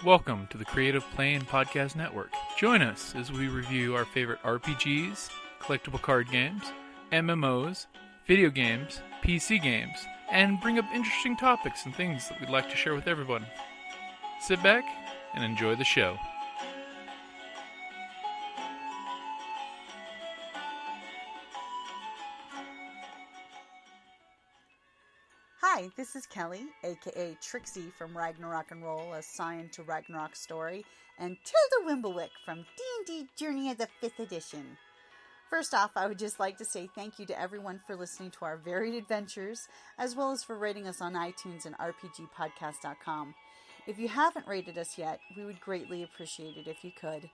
Welcome to the Creative Playing Podcast Network. Join us as we review our favorite RPGs, collectible card games, MMOs, video games, PC games, and bring up interesting topics and things that we'd like to share with everyone. Sit back and enjoy the show. Hi, this is Kelly, aka Trixie from Ragnarok and Roll, a Scion to Ragnarok story, and Tilda Wimblewick from D&D Journey of the 5th Edition. First off, I would just like to say thank you to everyone for listening to our varied adventures, as well as for rating us on iTunes and RPGpodcast.com. If you haven't rated us yet, we would greatly appreciate it if you could.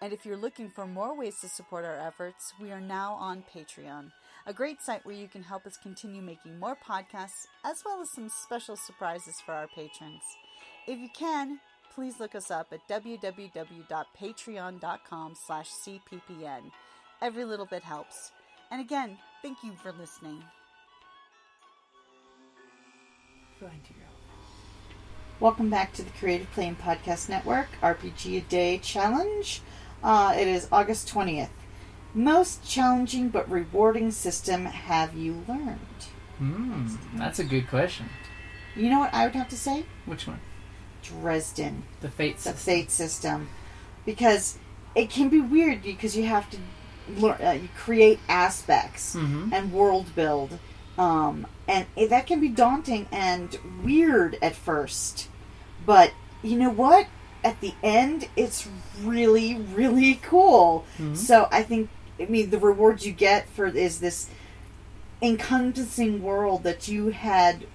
And if you're looking for more ways to support our efforts, we are now on Patreon, a great site where you can help us continue making more podcasts, as well as some special surprises for our patrons. If you can, please look us up at www.patreon.com/cppn. Every little bit helps. And again, thank you for listening. Go ahead, Tiro. Welcome back to the Creative Playing Podcast Network, RPGADAY Challenge. It is August 20th. Most challenging but rewarding system have you learned? That's a good question. You know what I would have to say? Which one? Dresden. The Fate system. The Fate system. Because it can be weird because you have to you create aspects and world build. That can be daunting and weird at first. But you know what? At the end, it's really, really cool. So the rewards you get is this encompassing world that you had,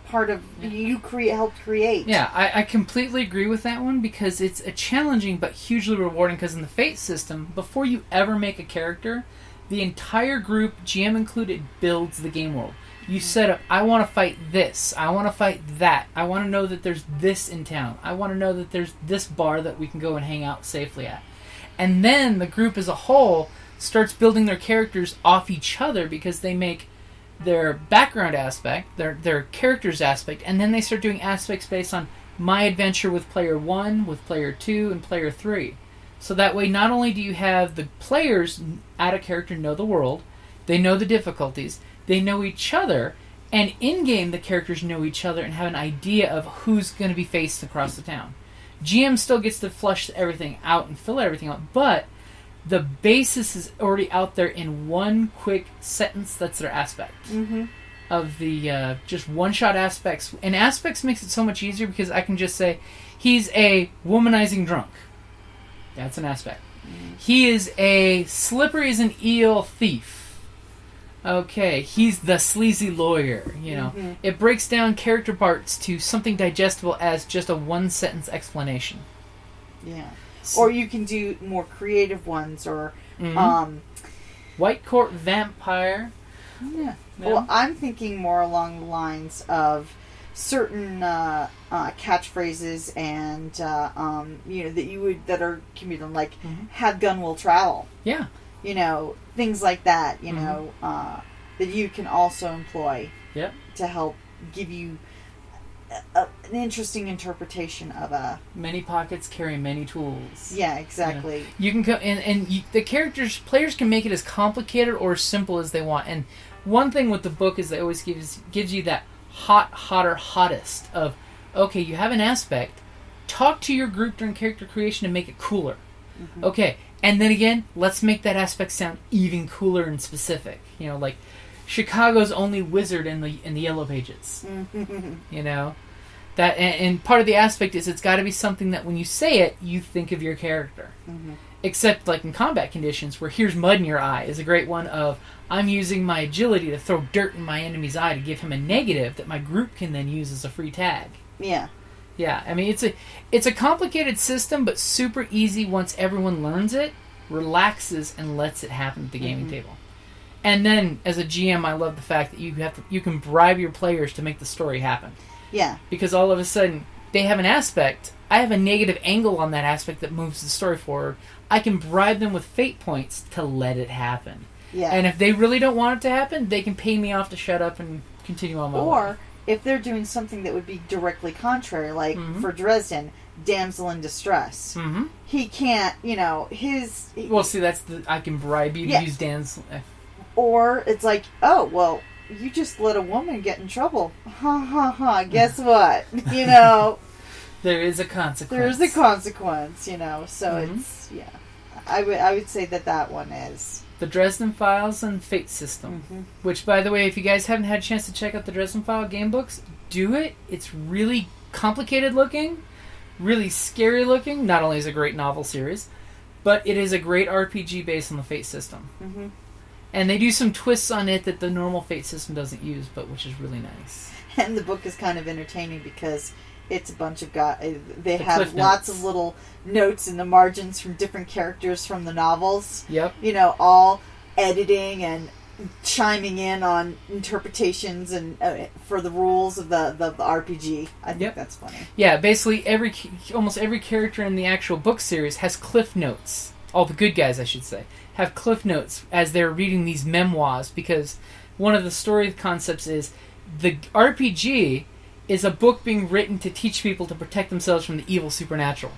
part of, helped create. Yeah, I completely agree with that one because it's a challenging but hugely rewarding because in the Fate system, before you ever make a character, the entire group, GM included, builds the game world. You set up, I want to fight this. I want to fight that. I want to know that there's this in town. I want to know that there's this bar that we can go and hang out safely at. And then the group as a whole starts building their characters off each other because they make their background aspect, their characters aspect, and then they start doing aspects based on my adventure with player 1, with player 2, and player 3. So that way not only do you have the players out of character know the world, they know the difficulties, they know each other, and in-game the characters know each other and have an idea of who's going to be faced across the town. GM still gets to flush everything out and fill everything out, but the basis is already out there in one quick sentence that's their aspect. Of the just one-shot aspects. And aspects makes it so much easier because I can just say, he's a womanizing drunk. That's an aspect. He is a slippery as an eel thief. Okay, he's the sleazy lawyer, It breaks down character parts to something digestible as just a one-sentence explanation. Yeah. Or you can do more creative ones, or... White Court Vampire. Yeah. Well, I'm thinking more along the lines of certain catchphrases and, that are communal, like, have gun will travel. Yeah. Things like that, that you can also employ to help give you an interesting interpretation of a... Many pockets carry many tools. Yeah, exactly. You can go players can make it as complicated or as simple as they want. And one thing with the book is they always gives you that hottest of, okay, you have an aspect, talk to your group during character creation and make it cooler. Okay, and then again, let's make that aspect sound even cooler and specific. Like Chicago's only wizard in the Yellow Pages. That and part of the aspect is it's got to be something that when you say it, you think of your character. Except like in combat conditions, where here's mud in your eye is a great one of I'm using my agility to throw dirt in my enemy's eye to give him a negative that my group can then use as a free tag. Yeah. Yeah, I mean it's a complicated system, but super easy once everyone learns it, relaxes, and lets it happen at the gaming table. And then as a GM, I love the fact that you can bribe your players to make the story happen. Yeah. Because all of a sudden they have an aspect. I have a negative angle on that aspect that moves the story forward. I can bribe them with fate points to let it happen. Yeah. And if they really don't want it to happen, they can pay me off to shut up and continue on my way. Or if they're doing something that would be directly contrary, like for Dresden, damsel in distress, he can't, Well, see, that's I can bribe you to use Dan's... Or it's like, oh, well, you just let a woman get in trouble. Ha ha ha, guess what? There is a consequence. There is a consequence, so it's, I would say that one is... The Dresden Files and Fate System. Which, by the way, if you guys haven't had a chance to check out the Dresden File game books, do it. It's really complicated looking, really scary looking. Not only is it a great novel series, but it is a great RPG based on the Fate System. And they do some twists on it that the normal Fate System doesn't use, but which is really nice. And the book is kind of entertaining because it's a bunch of guys. They have lots of little notes in the margins from different characters from the novels. Yep. All editing and chiming in on interpretations and for the rules of the RPG. I think that's funny. Yeah, basically almost every character in the actual book series has cliff notes. All the good guys, I should say, have cliff notes as they're reading these memoirs, because one of the story concepts is the RPG is a book being written to teach people to protect themselves from the evil supernatural.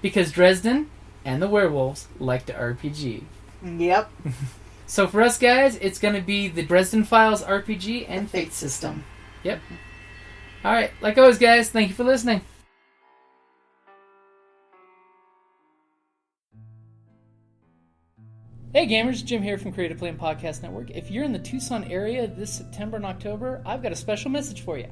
Because Dresden and the werewolves like to RPG. Yep. So for us guys, it's going to be the Dresden Files RPG and Fate System. Yep. Alright, like always guys, thank you for listening. Hey gamers, Jim here from Creative Play and Podcast Network. If you're in the Tucson area this September and October, I've got a special message for you.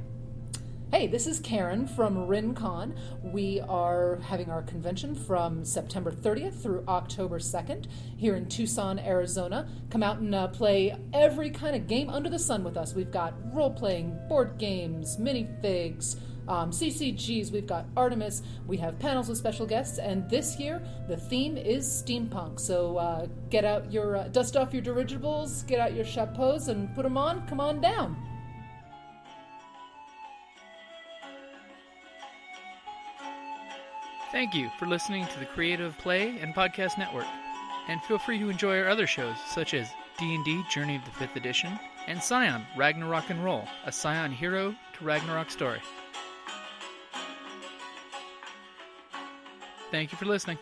Hey, this is Karen from RinCon. We are having our convention from September 30th through October 2nd here in Tucson, Arizona. Come out and play every kind of game under the sun with us. We've got role-playing, board games, minifigs, CCGs, we've got Artemis, we have panels with special guests, and this year the theme is steampunk. So get out your, dust off your dirigibles, get out your chapeaus and put them on, come on down. Thank you for listening to the Creative Play and Podcast Network. And feel free to enjoy our other shows, such as D&D Journey of the 5th Edition and Scion Ragnarok and Roll, a Scion hero to Ragnarok story. Thank you for listening.